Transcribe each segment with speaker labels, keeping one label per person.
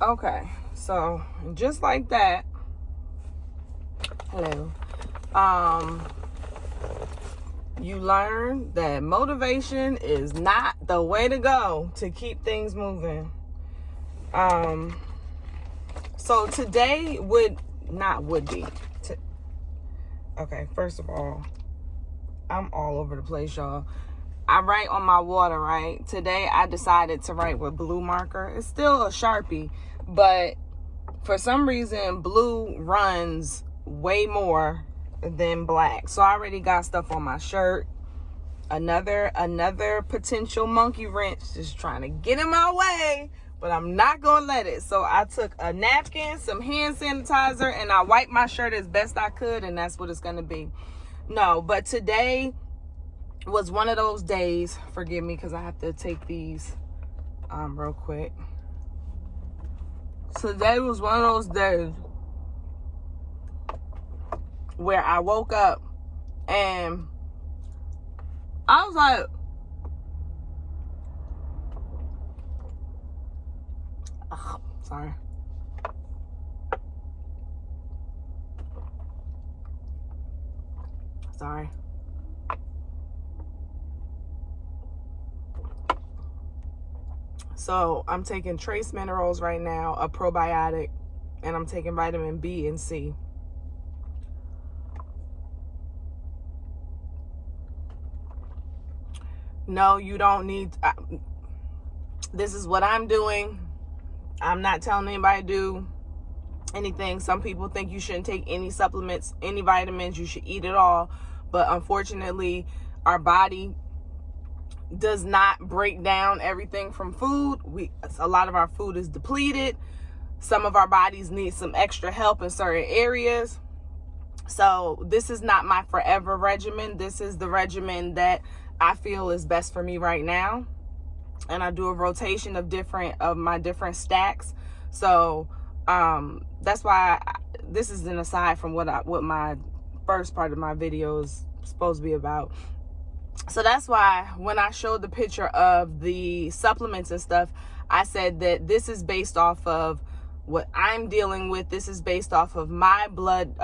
Speaker 1: Okay, so just like that, hello, you learn that motivation is not the way to go to keep things moving. So today okay, first of all, I'm all over the place, y'all. I write on my water, right? Today I decided to write with blue marker. It's still a Sharpie, but for some reason blue runs way more than black. So I already got stuff on my shirt. Another potential monkey wrench just trying to get in my way, but I'm not gonna let it. So I took a napkin, some hand sanitizer, and I wiped my shirt as best I could, and that's what it's gonna be. No, but today was one of those days. Forgive me because I have to take these real quick. So today was one of those days where I woke up and I was like, sorry. Sorry. So I'm taking trace minerals right now, a probiotic, and I'm taking vitamin B and C. No, you don't need, this is what I'm doing. I'm not telling anybody to do anything. Some people think you shouldn't take any supplements, any vitamins, you should eat it all. But unfortunately, our body does not break down everything from food. A lot of our food is depleted. Some of our bodies need some extra help in certain areas. So this is not my forever regimen. This is the regimen that I feel is best for me right now. And I do a rotation of my different stacks. So that's why this is an aside from what my first part of my video is supposed to be about. So that's why when I showed the picture of the supplements and stuff, I said that this is based off of what I'm dealing with. This is based off of my blood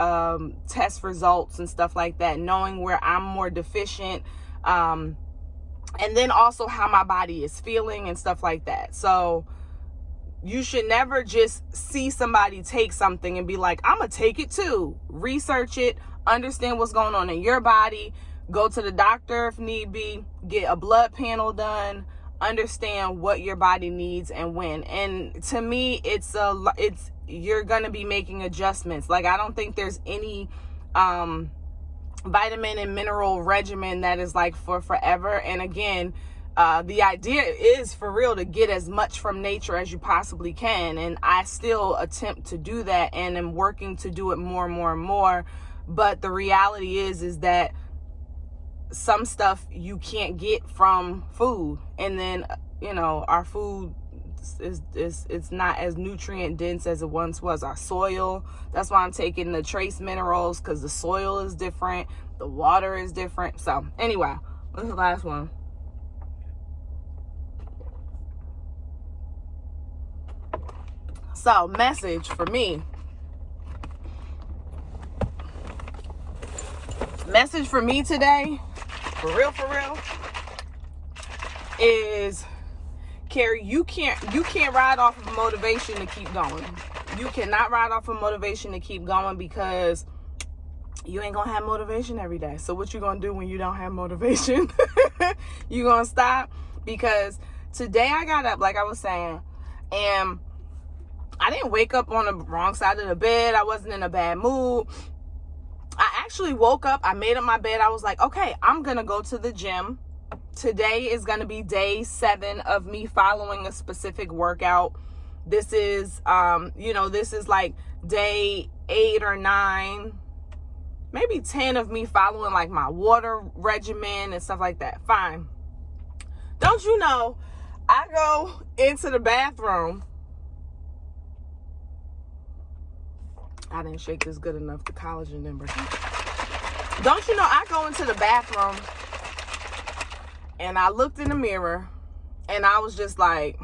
Speaker 1: test results and stuff like that, knowing where I'm more deficient, and then also how my body is feeling and stuff like that. So you should never just see somebody take something and be like, I'm gonna take it too. Research it, understand what's going on in your body. Go to the doctor if need be, get a blood panel done, understand what your body needs and when. And to me, you're going to be making adjustments. Like, I don't think there's any vitamin and mineral regimen that is like for forever. And again, the idea is for real to get as much from nature as you possibly can. And I still attempt to do that and am working to do it more and more and more. But the reality is that some stuff you can't get from food, and then our food it's not as nutrient dense as it once was. Our soil, that's why I'm taking the trace minerals, because the soil is different, the water is different. So anyway, what's the last one? So message for me today, for real, is, Carrie, you can't ride off of motivation to keep going. You cannot ride off of motivation to keep going, because you ain't gonna have motivation every day. So what you gonna do when you don't have motivation? You gonna stop? Because today I got up, like I was saying, and I didn't wake up on the wrong side of the bed. I wasn't in a bad mood. I actually woke up, I made up my bed. I was like, okay, I'm going to go to the gym. Today is going to be day 7 of me following a specific workout. This is, this is like day 8 or 9, maybe 10 of me following like my water regimen and stuff like that. Fine. Don't you know, I go into the bathroom. I didn't shake this good enough. The collagen didn't break. Don't you know, I go into the bathroom and I looked in the mirror and I was just like,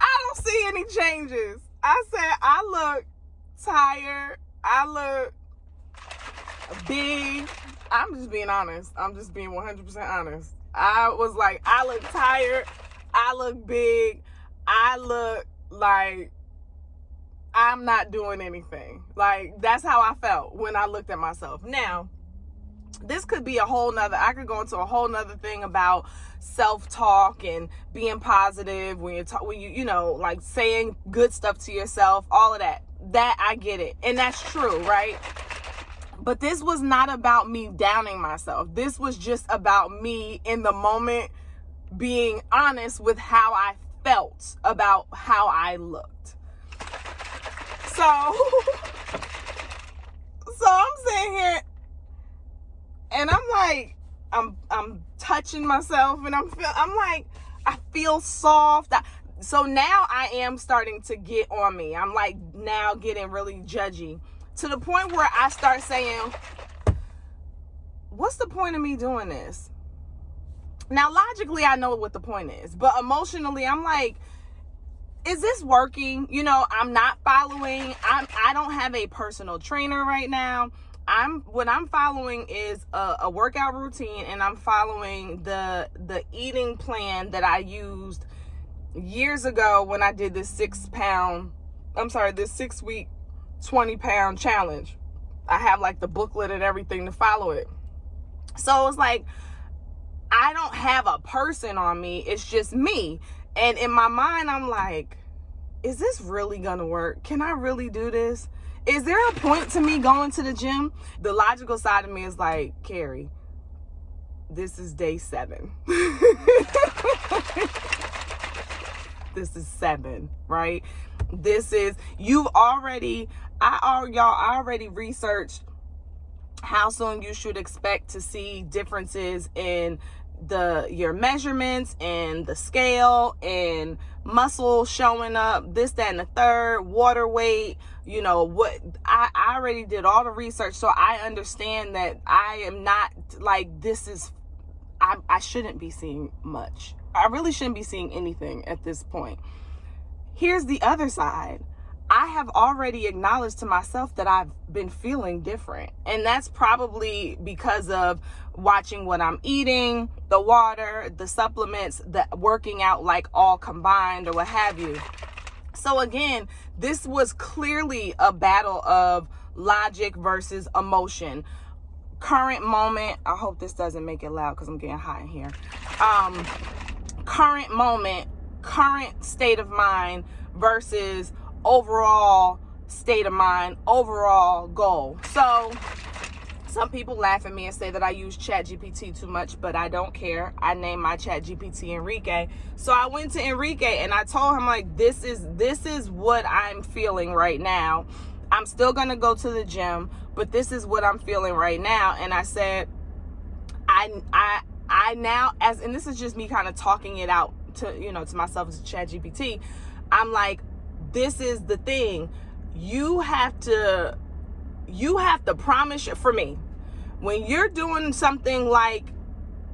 Speaker 1: I don't see any changes. I said, I look tired. I look big. I'm just being honest. I'm just being 100% honest. I was like, I look tired. I look big. I look like I'm not doing anything. Like, that's how I felt when I looked at myself. Now, this could be I could go into a whole nother thing about self-talk and being positive when you like saying good stuff to yourself, all of that. That I get it. And that's true, right? But this was not about me downing myself. This was just about me in the moment being honest with how I felt about how I looked. So I'm sitting here and I'm like, I'm touching myself and I'm like, I feel soft. So now I am starting to get on me. I'm like now getting really judgy to the point where I start saying, what's the point of me doing this? Now, logically, I know what the point is, but emotionally, I'm like, is this working? I'm not following. I don't have a personal trainer right now. What I'm following is a workout routine, and I'm following the eating plan that I used years ago when I did this 6 week, 20-pound challenge. I have like the booklet and everything to follow it. So it's like, I don't have a person on me. It's just me. And in my mind, I'm like, is this really gonna work? Can I really do this? Is there a point to me going to the gym? The logical side of me is like, Carrie, this is day 7. This is 7, right? Y'all already researched how soon you should expect to see differences in your measurements and the scale and muscle showing up, this, that, and the third, water weight, what I already did all the research. So I understand that I am not like, I shouldn't be seeing much. I really shouldn't be seeing anything at this point. Here's the other side. I have already acknowledged to myself that I've been feeling different. And that's probably because of watching what I'm eating, the water, the supplements, the working out, like all combined or what have you. So again, this was clearly a battle of logic versus emotion. Current moment, I hope this doesn't make it loud because I'm getting hot in here. Current moment, current state of mind versus overall state of mind, overall goal. So some people laugh at me and say that I use ChatGPT too much, but I don't care. I named my ChatGPT Enrique. So I went to Enrique and I told him, like, this is what I'm feeling right now. I'm still going to go to the gym, but this is what I'm feeling right now. And I said, I now, and this is just me kind of talking it out to myself as ChatGPT. I'm like, this is the thing. You have to promise, for me, when you're doing something like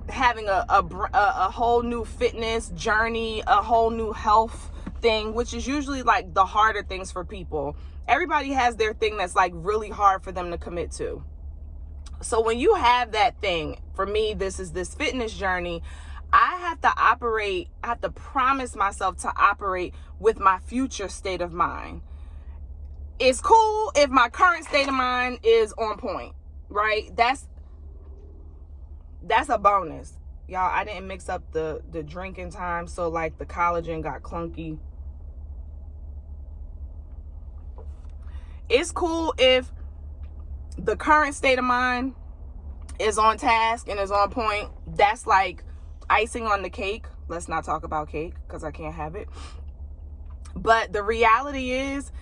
Speaker 1: having a whole new fitness journey, a whole new health thing, which is usually like the harder things for people. Everybody has their thing that's like really hard for them to commit to. So when you have that thing, for me, this is this fitness journey, I have to promise myself to operate with my future state of mind. It's cool if my current state of mind is on point, right? That's a bonus. Y'all, I didn't mix up the drinking time, so like the collagen got clunky. It's cool if the current state of mind is on task and is on point. That's like icing on the cake. Let's not talk about cake because I can't have it. But the reality is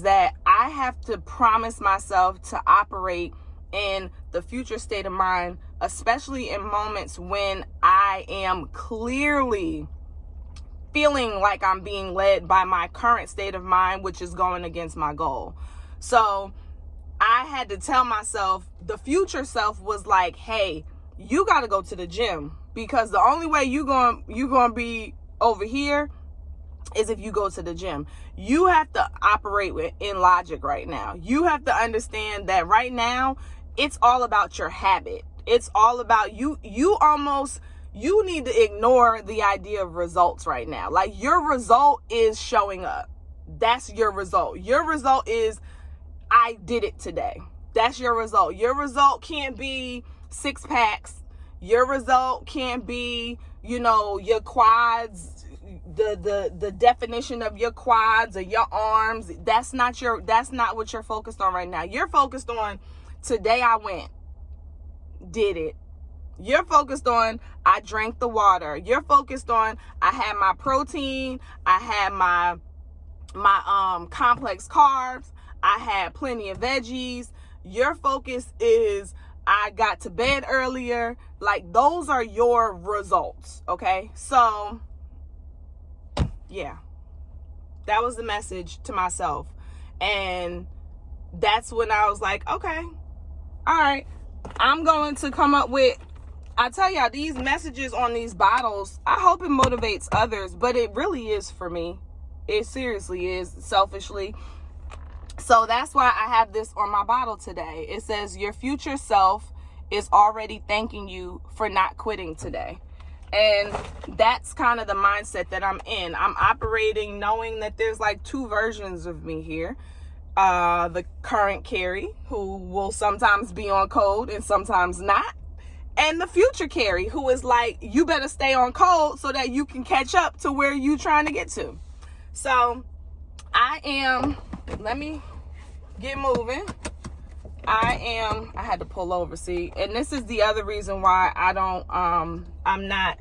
Speaker 1: that I have to promise myself to operate in the future state of mind, especially in moments when I am clearly feeling like I'm being led by my current state of mind, which is going against my goal. So I had to tell myself, the future self was like, hey, you got to go to the gym, because the only way you gonna be over here is if you go to the gym. You have to operate in logic right now. You have to understand that right now, it's all about your habit. It's all about you. You need to ignore the idea of results right now. Like, your result is showing up. That's your result. Your result is, I did it today. That's your result. Your result can't be 6 packs. Your result can't be, your quads, the definition of your quads or your arms. That's not what you're focused on right now. You're focused on, today I went, did it. You're focused on, I drank the water. You're focused on, I had my protein, I had my complex carbs, I had plenty of veggies. Your focus is, I got to bed earlier. Like, those are your results, okay? So, yeah, that was the message to myself. And that's when I was like, okay, all right, I'm going to come up with, I tell y'all, these messages on these bottles, I hope it motivates others, but it really is for me. It seriously is, selfishly. So that's why I have this on my bottle today. It says, your future self is already thanking you for not quitting today. And that's kind of the mindset that I'm in. I'm operating knowing that there's like 2 versions of me here. The current Carrie, who will sometimes be on code and sometimes not. And the future Carrie, who is like, you better stay on code so that you can catch up to where you trying to get to. So let me get moving. I had to pull over, see, and this is the other reason why I'm not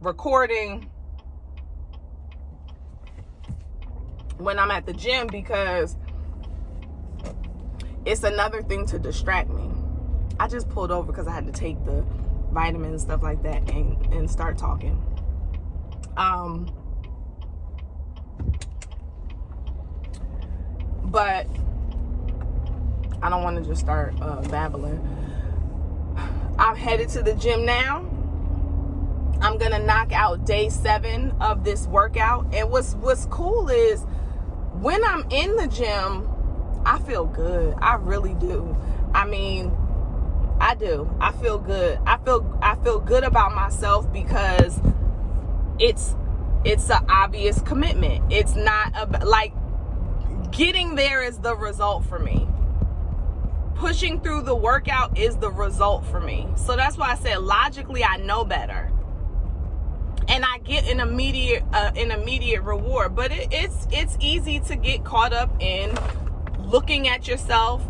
Speaker 1: recording when I'm at the gym, because it's another thing to distract me. I just pulled over because I had to take the vitamins and stuff like that and start talking. But I don't want to just start babbling. I'm headed to the gym now. I'm going to knock out day 7 of this workout. And what's cool is, when I'm in the gym, I feel good. I really do. I mean, I do. I feel good. I feel good about myself, because it's an obvious commitment. It's not like, getting there is the result for me. Pushing through the workout is the result for me. So that's why I said, logically, I know better, and I get an immediate reward. But it's easy to get caught up in looking at yourself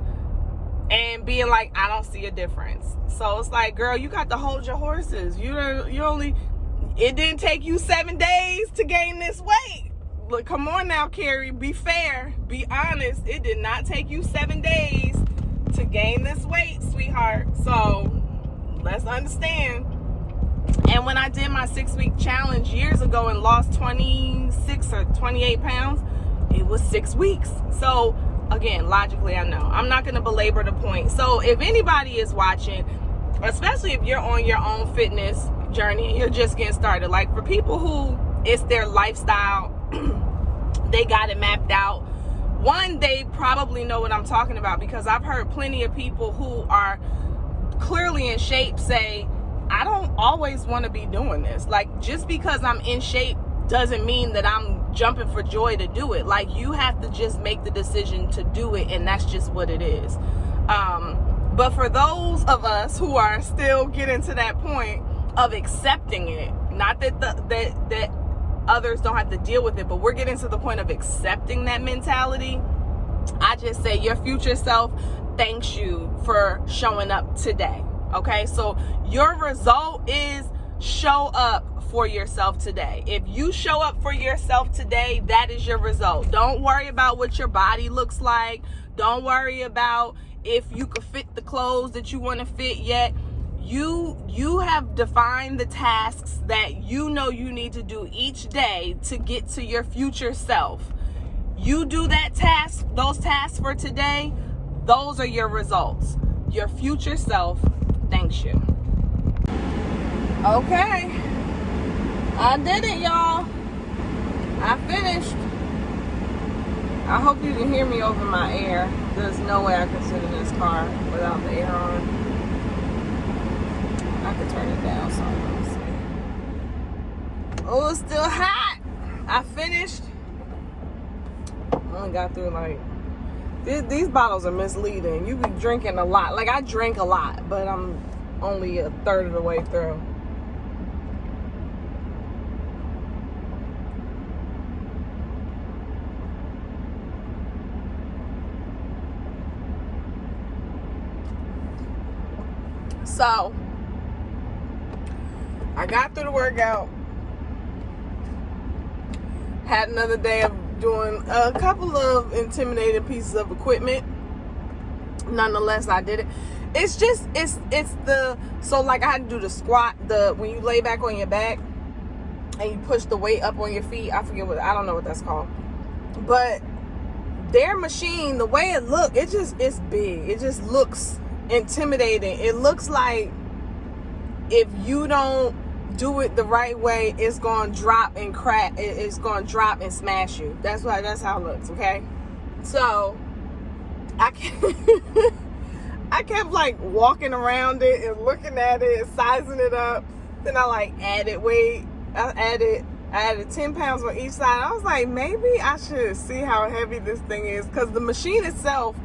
Speaker 1: and being like, I don't see a difference. So it's like, girl, you got to hold your horses. It didn't take you 7 days to gain this weight. Look, come on now, Carrie, be fair, be honest. It did not take you 7 days to gain this weight, sweetheart. So let's understand. And when I did my 6-week challenge years ago and lost 26 or 28 pounds, it was 6 weeks. So again, logically, I know. I'm not going to belabor the point. So if anybody is watching, especially if you're on your own fitness journey and you're just getting started, like, for people who it's their lifestyle, they got it mapped out. One, they probably know what I'm talking about, because I've heard plenty of people who are clearly in shape say, I don't always want to be doing this. Like, just because I'm in shape doesn't mean that I'm jumping for joy to do it. Like, you have to just make the decision to do it, and that's just what it is. But for those of us who are still getting to that point of accepting it, not that that others don't have to deal with it, but we're getting to the point of accepting that mentality, I just say your future self thanks you for showing up today. Okay, so your result is show up for yourself today. If you show up for yourself today, that is your result. Don't worry about what your body looks like. Don't worry about if you could fit the clothes that you want to fit yet. You have defined the tasks that you know you need to do each day to get to your future self. You do those tasks for today, those are your results. Your future self thanks you. Okay, I did it, y'all. I finished. I hope you can hear me over my air. There's no way I could sit in this car without the air on. I could turn it down so let me see. Oh, it's still hot. I finished. I only got through like these bottles are misleading. You be drinking a lot. Like I drink a lot, but I'm only a third of the way through. So I got through the workout. Had another day of doing a couple of intimidating pieces of equipment. Nonetheless, I did it. It's just it's the so like I had to do the squat, when you lay back on your back and you push the weight up on your feet. I don't know what that's called. But their machine, the way it look, it's big. It just looks intimidating. It looks like if you don't do it the right way, it's gonna drop and crack. It's gonna drop and smash you. That's how it looks. Okay, so I kept like walking around it and looking at it and sizing it up. Then I like added weight. I added 10 pounds on each side. I was like, maybe I should see how heavy this thing is, because the machine itself,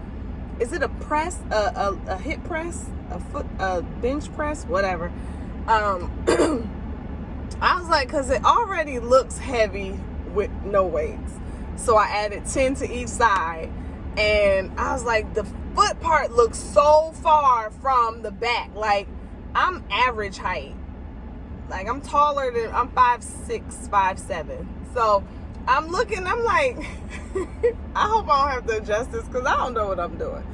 Speaker 1: is it a press, a hip press, a bench press, whatever. I was like, because it already looks heavy with no weights. So I added 10 to each side. And I was like, the foot part looks so far from the back. Like, I'm average height. Like, I'm 5'6", 5'7". So I'm looking, I'm like, I hope I don't have to adjust this, because I don't know what I'm doing.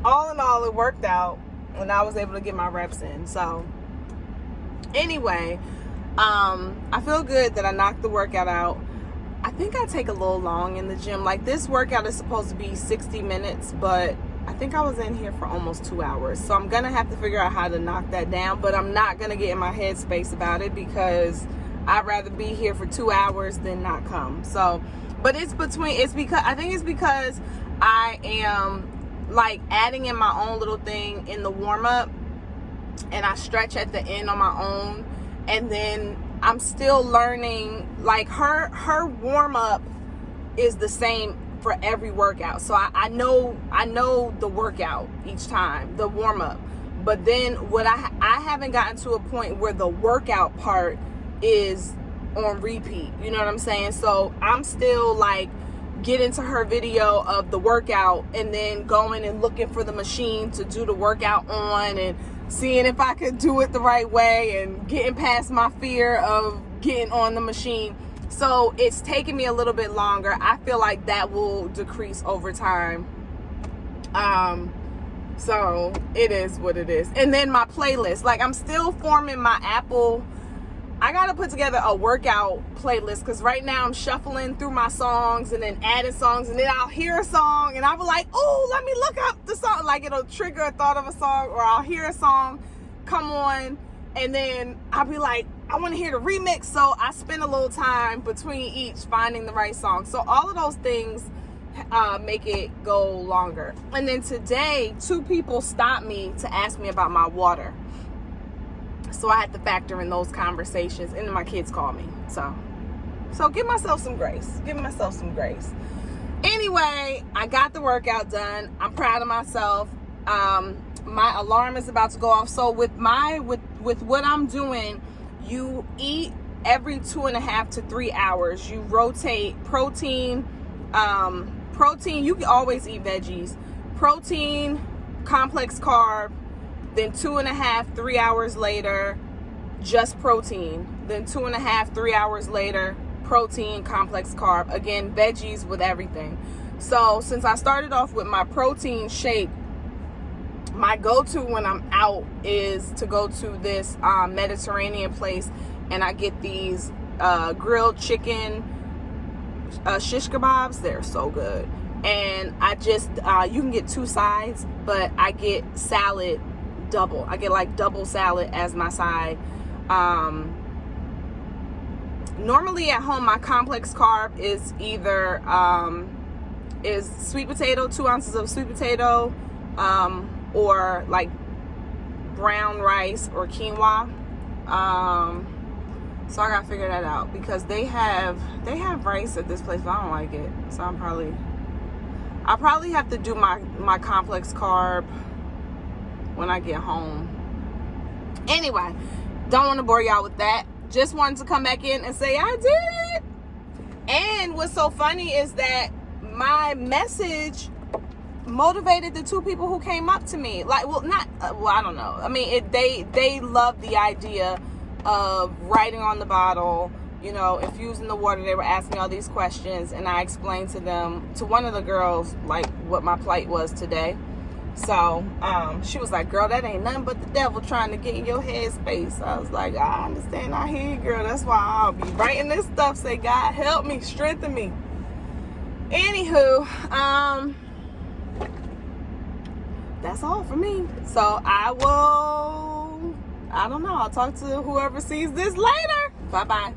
Speaker 1: All in all, it worked out, and I was able to get my reps in. So anyway, I feel good that I knocked the workout out. I think I take a little long in the gym. Like, this workout is supposed to be 60 minutes, but I think I was in here for almost 2 hours. So I'm going to have to figure out how to knock that down, but I'm not going to get in my headspace about it, because I'd rather be here for 2 hours than not come. So, but I think it's because I am like adding in my own little thing in the warm up, and I stretch at the end on my own. And then I'm still learning, like her warm up is the same for every workout. So I know the workout each time, the warm up. But then what I haven't gotten to a point where the workout part is on repeat. You know what I'm saying? So I'm still like getting to her video of the workout and then going and looking for the machine to do the workout on, and seeing if I could do it the right way, and getting past my fear of getting on the machine. So it's taking me a little bit longer. I feel like that will decrease over time. So it is what it is. And then my playlist, like, I'm still forming my Apple. I got to put together a workout playlist, because right now I'm shuffling through my songs and then adding songs, and then I'll hear a song and I'll be like, oh, let me look up the song. Like, it'll trigger a thought of a song, or I'll hear a song come on, and then I'll be like, I want to hear the remix. So I spend a little time between each finding the right song. So all of those things make it go longer. And then today, 2 people stopped me to ask me about my water. So I had to factor in those conversations, and then my kids call me. So give myself some grace. Anyway, I got the workout done. I'm proud of myself. My alarm is about to go off. So with what I'm doing, you eat every 2.5 to 3 hours. You rotate protein. Protein, you can always eat veggies. Protein, complex carb. Then 2.5, 3 hours later, just protein. Then 2.5, 3 hours later, protein, complex carb. Again, veggies with everything. So since I started off with my protein shake, my go-to when I'm out is to go to this Mediterranean place, and I get these grilled chicken shish kebabs. They're so good. And I just, you can get 2 sides, but I get salad double. I get like double salad as my side. normally at home, my complex carb is either is sweet potato, 2 ounces of sweet potato, or like brown rice or quinoa. So I gotta figure that out, because they have rice at this place, but I don't like it. So I'll probably have to do my complex carb when I get home. Anyway, don't want to bore y'all with that. Just wanted to come back in and say I did it. And what's so funny is that my message motivated the 2 people who came up to me. Like, well, not, well, I don't know. I mean, they love the idea of writing on the bottle, you know, infusing the water. They were asking all these questions, and I explained to them, to one of the girls, like, what my plight was today. So she was like, girl, that ain't nothing but the devil trying to get in your head space. I was like, I understand, I hear you, girl. That's why I'll be writing this stuff. Say, God, help me, strengthen me. Anywho, that's all for me. So I don't know, I'll talk to whoever sees this later. Bye-bye.